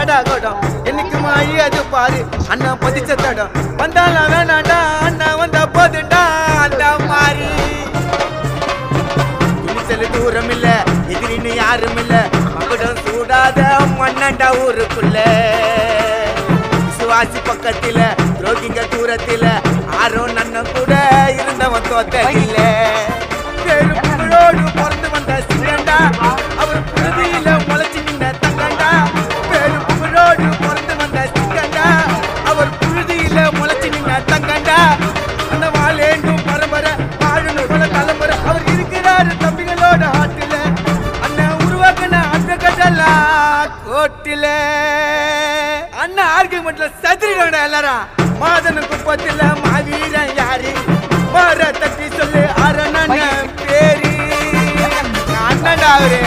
தாண்டா கோடம் என்னைக்கு மாறி அது பாரு அண்ணா பதிச்ச தடம் வந்தாலும் வேணாண்டா அண்ணா வந்தா போதுண்டா அந்த மாறி துணிச்சல் தூரம் இல்ல எதிரின்னு யாரும் இல்ல மகுடம் சூடாத மண்ணண்டா ஊருக்குள்ள விசுவாசி பக்கத்தில துரோகிங்க தூரத்தில ஆரும் நன்னம் கூட இருந்தவன் தோத்த இல்ல பெரும்புகளோடு பிறந்து வந்த சிங்கண்டா அவர் புழுதியில முளைச்சு நின்ன தங்கண்டா பெரும்புகளோடு பிறந்து வந்த சிங்கண்டா அவர் புழுதியில முளைச்சு நின்ன தங்கண்டா அந்த வாழேண்டும் பரம்பரை வாழணும் பல தலைமுறை அவர் இருக்கிறாரு தம்பிகளோட ஆட்டில அண்ணன் உருவாக்கின அந்த கட்டலா கோட்டில அண்ணன் ஆர்குமெண்ட்ல சதுரிடா எல்லாரும் மாதன குப்பத்தில மாவீரன் யாரு மாற தட்டி சொல்லு அரணன் பேரு அண்ணன்டா அவரு